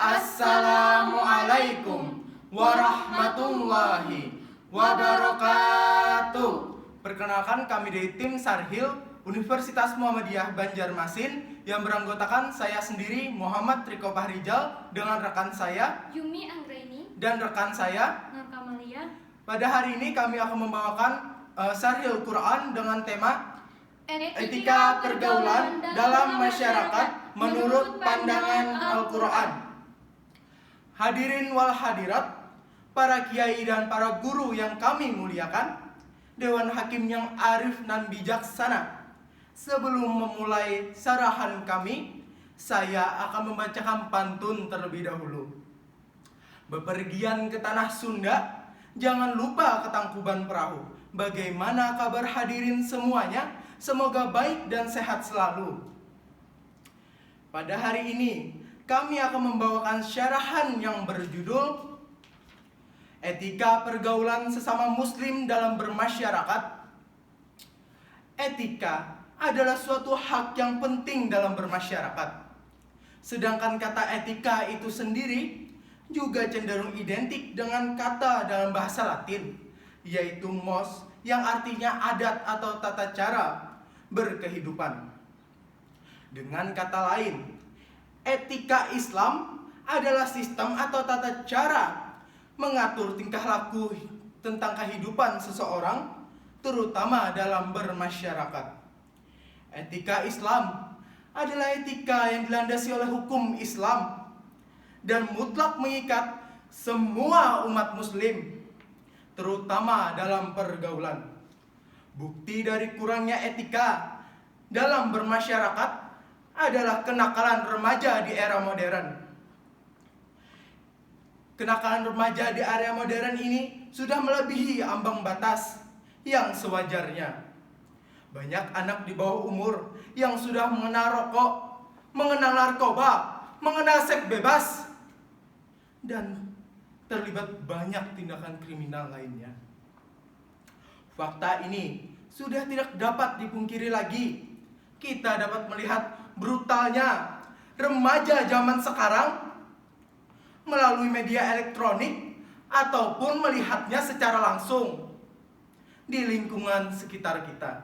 Assalamualaikum warahmatullahi wabarakatuh. Perkenalkan, kami dari tim Sarhil Universitas Muhammadiyah Banjarmasin yang beranggotakan saya sendiri Muhammad Riko Fahrizal dengan rekan saya Yumi Anggraini dan rekan saya Nur Kamalia. Pada hari ini kami akan membawakan Sarhil Quran dengan tema Etika Pergaulan dalam Masyarakat menurut Pandangan Al-Quran. Hadirin wal hadirat, para kiai dan para guru yang kami muliakan, Dewan Hakim yang arif dan bijaksana. Sebelum memulai sarahan kami, saya akan membacakan pantun terlebih dahulu. Bepergian ke tanah Sunda, jangan lupa ke Tangkuban Perahu. Bagaimana kabar hadirin semuanya? Semoga baik dan sehat selalu. Pada hari ini, kami akan membawakan syarahan yang berjudul Etika Pergaulan Sesama Muslim dalam Bermasyarakat. Etika adalah suatu hak yang penting dalam bermasyarakat. Sedangkan kata etika itu sendiri juga cenderung identik dengan kata dalam bahasa Latin, yaitu mos, yang artinya adat atau tata cara berkehidupan. Dengan kata lain, etika Islam adalah sistem atau tata cara mengatur tingkah laku tentang kehidupan seseorang, terutama dalam bermasyarakat. Etika Islam adalah etika yang dilandasi oleh hukum Islam dan mutlak mengikat semua umat muslim, terutama dalam pergaulan. Bukti dari kurangnya etika dalam bermasyarakat adalah kenakalan remaja di era modern. Kenakalan remaja di area modern ini sudah melebihi ambang batas yang sewajarnya. Banyak anak di bawah umur yang sudah mengenal rokok, mengenal narkoba, mengenal seks bebas, dan terlibat banyak tindakan kriminal lainnya. Fakta ini sudah tidak dapat dipungkiri lagi. Kita dapat melihat brutalnya remaja zaman sekarang melalui media elektronik ataupun melihatnya secara langsung di lingkungan sekitar kita.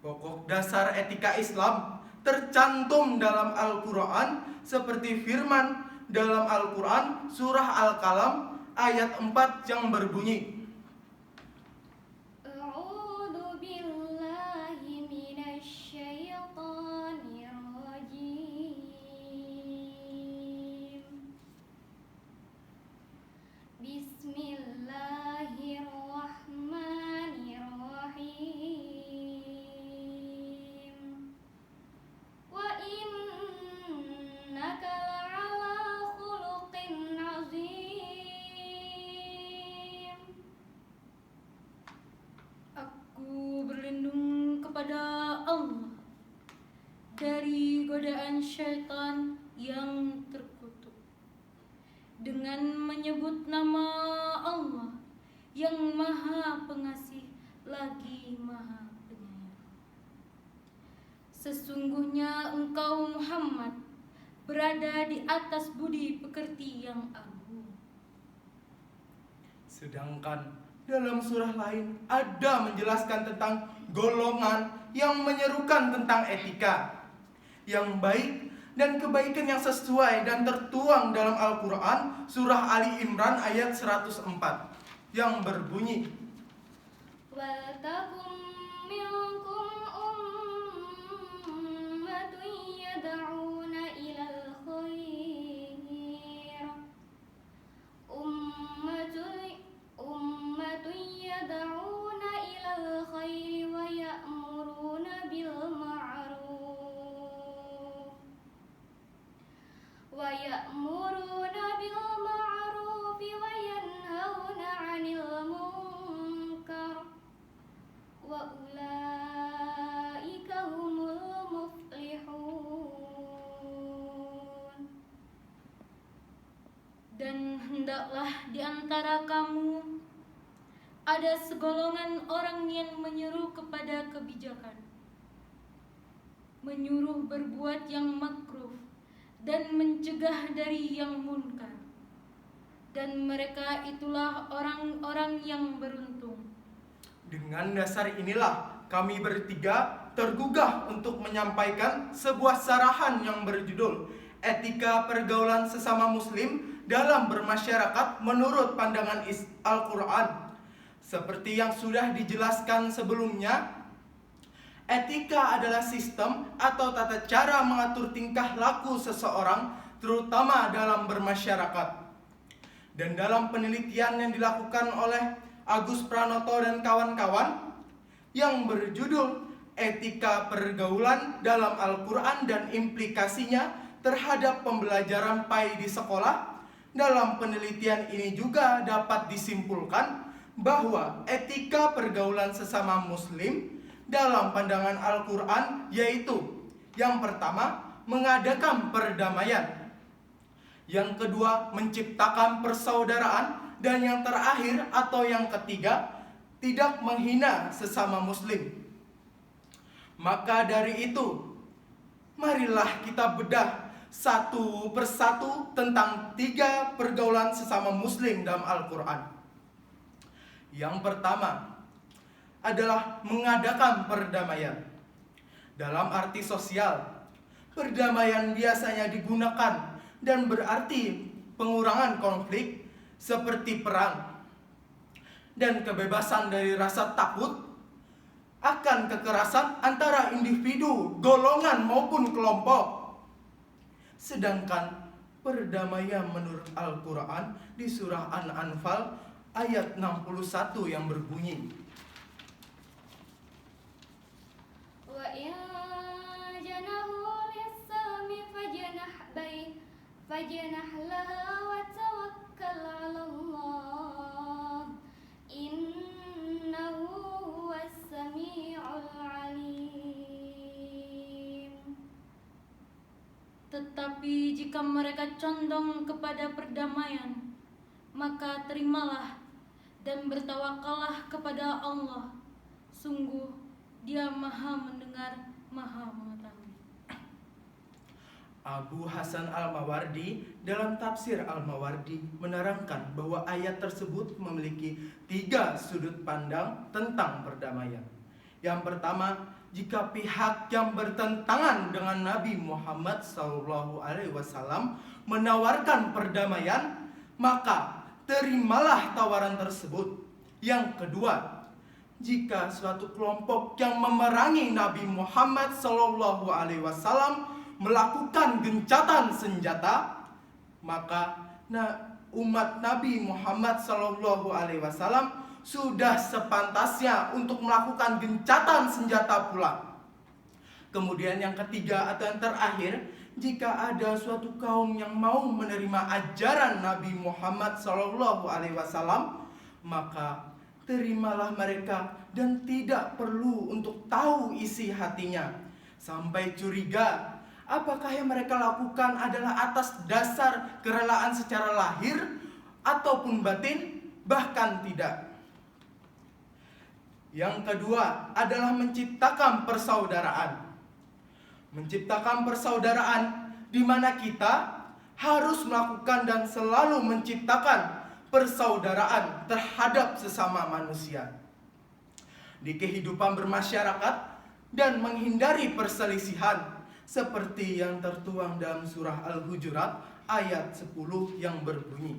Pokok dasar etika Islam tercantum dalam Al-Quran seperti firman dalam Al-Quran surah Al-Qalam ayat 4 yang berbunyi, Bismillahirrahmanirrahim. Wa innaka la'ala khuluqin azim. Aku berlindung kepada Allah dari godaan syaitan yang terkutuk dengan menyebut nama Allah yang Maha Pengasih lagi Maha Penyayang. Sesungguhnya engkau Muhammad berada di atas budi pekerti yang agung. sedangkan dalam surah lain ada menjelaskan tentang golongan yang menyerukan tentang etika yang baik dan kebaikan yang sesuai dan tertuang dalam Al-Quran surah Ali Imran ayat 104 yang berbunyi, Waltakum minkum ummatun yad'una ilal khair. Ummatun yad'una ilal khair wa ya'muruna bil ma'ruf wa yanhauna 'anil munkar wa ulaika humul muflihun. Dan hendaklah di antara kamu ada segolongan orang yang menyeru kepada kebijakan, menyuruh berbuat yang makruh dan mencegah dari yang munkar. Dan mereka itulah orang-orang yang beruntung. Dengan dasar inilah kami bertiga tergugah untuk menyampaikan sebuah sarahan yang berjudul Etika Pergaulan Sesama Muslim dalam Bermasyarakat menurut pandangan Al-Quran. Seperti yang sudah dijelaskan sebelumnya, etika adalah sistem atau tata cara mengatur tingkah laku seseorang, terutama dalam bermasyarakat. Dan dalam penelitian yang dilakukan oleh Agus Pranoto dan kawan-kawan yang berjudul Etika Pergaulan dalam Al-Quran dan Implikasinya terhadap Pembelajaran PAI di Sekolah, dalam penelitian ini juga dapat disimpulkan bahwa etika pergaulan sesama muslim dalam pandangan Al-Quran yaitu yang pertama, mengadakan perdamaian, yang kedua, menciptakan persaudaraan, dan yang terakhir atau yang ketiga, tidak menghina sesama muslim. Maka dari itu, marilah kita bedah satu persatu tentang 3 pergaulan sesama muslim dalam Al-Quran. Yang pertama adalah mengadakan perdamaian. Dalam arti sosial, perdamaian biasanya digunakan dan berarti pengurangan konflik seperti perang dan kebebasan dari rasa takut akan kekerasan antara individu, golongan maupun kelompok. Sedangkan perdamaian menurut Al-Quran di surah An-Anfal ayat 61 yang berbunyi, Wa in janahu lis-salmi fajnah laha wa tawakkal 'alallah innahu huwas-sami'ul 'alim. Tetapi jika mereka condong kepada perdamaian, maka terimalah dan bertawakallah kepada Allah. Sungguh Dia Maha mendengar, Maha mengetahui. Abu Hasan Al-Mawardi dalam tafsir Al-Mawardi menerangkan bahwa ayat tersebut memiliki 3 sudut pandang tentang perdamaian. Yang pertama, jika pihak yang bertentangan dengan Nabi Muhammad SAW menawarkan perdamaian, maka terimalah tawaran tersebut. Yang kedua, jika suatu kelompok yang memerangi Nabi Muhammad SAW melakukan gencatan senjata, maka umat Nabi Muhammad SAW sudah sepantasnya untuk melakukan gencatan senjata pula. Kemudian yang ketiga atau yang terakhir, jika ada suatu kaum yang mau menerima ajaran Nabi Muhammad SAW, maka terimalah mereka dan tidak perlu untuk tahu isi hatinya sampai curiga apakah yang mereka lakukan adalah atas dasar kerelaan secara lahir ataupun batin, bahkan tidak. Yang kedua adalah menciptakan persaudaraan. Menciptakan persaudaraan di mana kita harus melakukan dan selalu menciptakan persaudaraan terhadap sesama manusia di kehidupan bermasyarakat dan menghindari perselisihan seperti yang tertuang dalam surah Al-Hujurat ayat 10 yang berbunyi,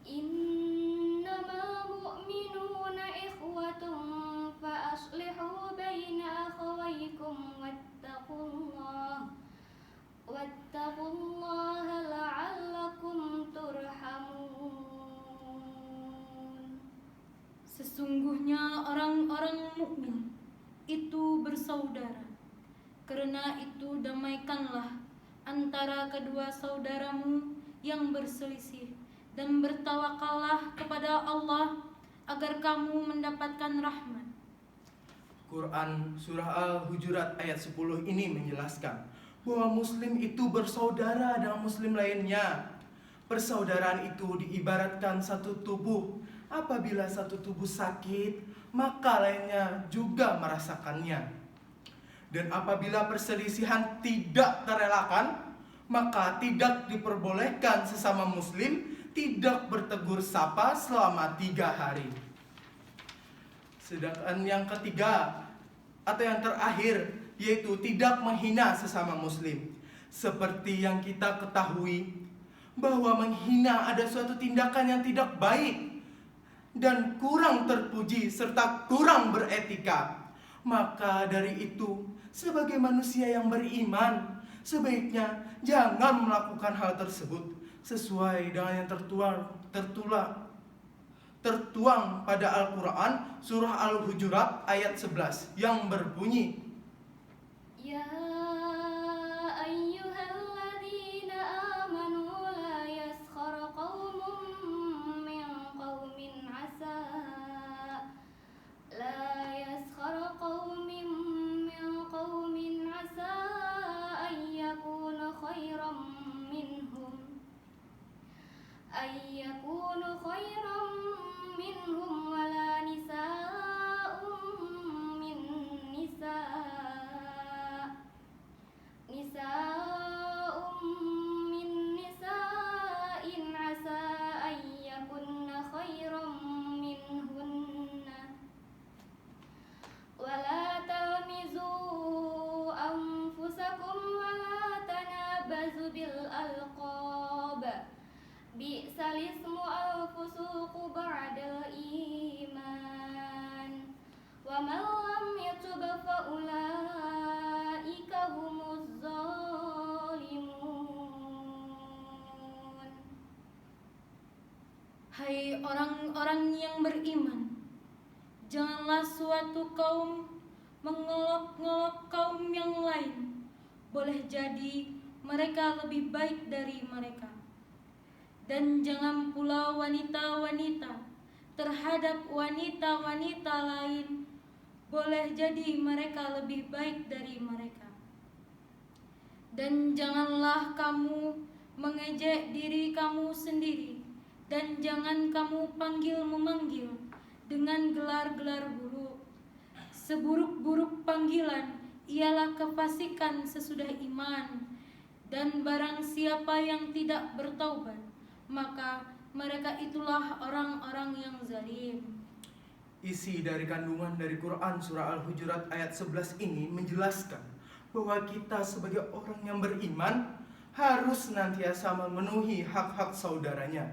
Innamal mu'minuna ikhwatun fa aslihu baina akhawaykum wattaqullaha la'allakum turhamun. Sesungguhnya orang-orang mukmin itu bersaudara. Karena itu damaikanlah antara kedua saudaramu yang berselisih dan bertawakallah kepada Allah agar kamu mendapatkan rahmat. Quran surah Al-Hujurat ayat 10 ini menjelaskan bahwa muslim itu bersaudara dengan muslim lainnya. Persaudaraan itu diibaratkan satu tubuh apabila satu tubuh sakit, maka lainnya juga merasakannya. Dan apabila perselisihan tidak terelakkan, maka tidak diperbolehkan sesama muslim tidak bertegur sapa selama 3 hari. Sedangkan yang ketiga atau yang terakhir, yaitu tidak menghina sesama muslim. Seperti yang kita ketahui bahwa menghina ada suatu tindakan yang tidak baik dan kurang terpuji serta kurang beretika. Maka dari itu, sebagai manusia yang beriman, sebaiknya jangan melakukan hal tersebut sesuai dengan yang tertuang pada Al-Quran surah Al-Hujurat ayat 11 yang berbunyi, Ya ayyuhalladzina amanu la yaskhar qaumun min qaumin asa ayyakunu khairam minhum wala nisa'un min nisa'in asa ayyakunna khairam minhunna wala talmizu anfusakum wala tanabazu bil alqab bi'sal ismu al-fusuqu ba'dal iman wa man lam yatub fa ulaika humuz zalimun. Hai orang-orang yang beriman, janganlah suatu kaum mengolok-ngolok kaum yang lain. Boleh jadi mereka lebih baik dari mereka. Dan jangan pula wanita-wanita terhadap wanita-wanita lain. Boleh jadi mereka lebih baik dari mereka. Dan janganlah kamu mengejek diri kamu sendiri. Dan jangan kamu panggil-memanggil dengan gelar-gelar buruk. Seburuk-buruk panggilan ialah kefasikan sesudah iman. Dan barang siapa yang tidak bertaubat, maka mereka itulah orang-orang yang zalim. Isi dari kandungan dari Quran surah Al-Hujurat ayat 11 ini menjelaskan bahwa kita sebagai orang yang beriman harus senantiasa memenuhi hak-hak saudaranya.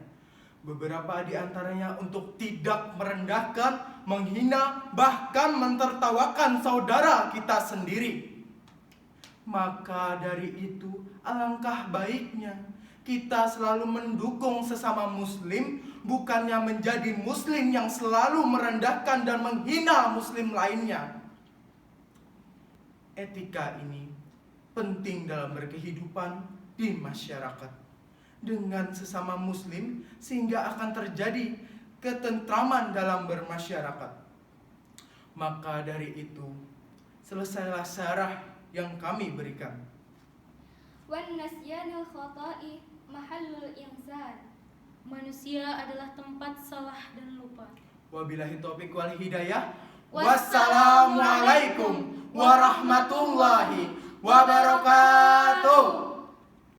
Beberapa di antaranya untuk tidak merendahkan, menghina, bahkan mentertawakan saudara kita sendiri. Maka dari itu, alangkah baiknya kita selalu mendukung sesama muslim, bukannya menjadi muslim yang selalu merendahkan dan menghina muslim lainnya. Etika ini penting dalam berkehidupan di masyarakat dengan sesama muslim, sehingga akan terjadi ketentraman dalam bermasyarakat. Maka dari itu, selesailah syarah yang kami berikan. Wan nasyanul khata'i mahallul insan. Manusia adalah tempat salah dan lupa. Wabillahi taufiq wal hidayah. Wassalamualaikum warahmatullahi wabarakatuh.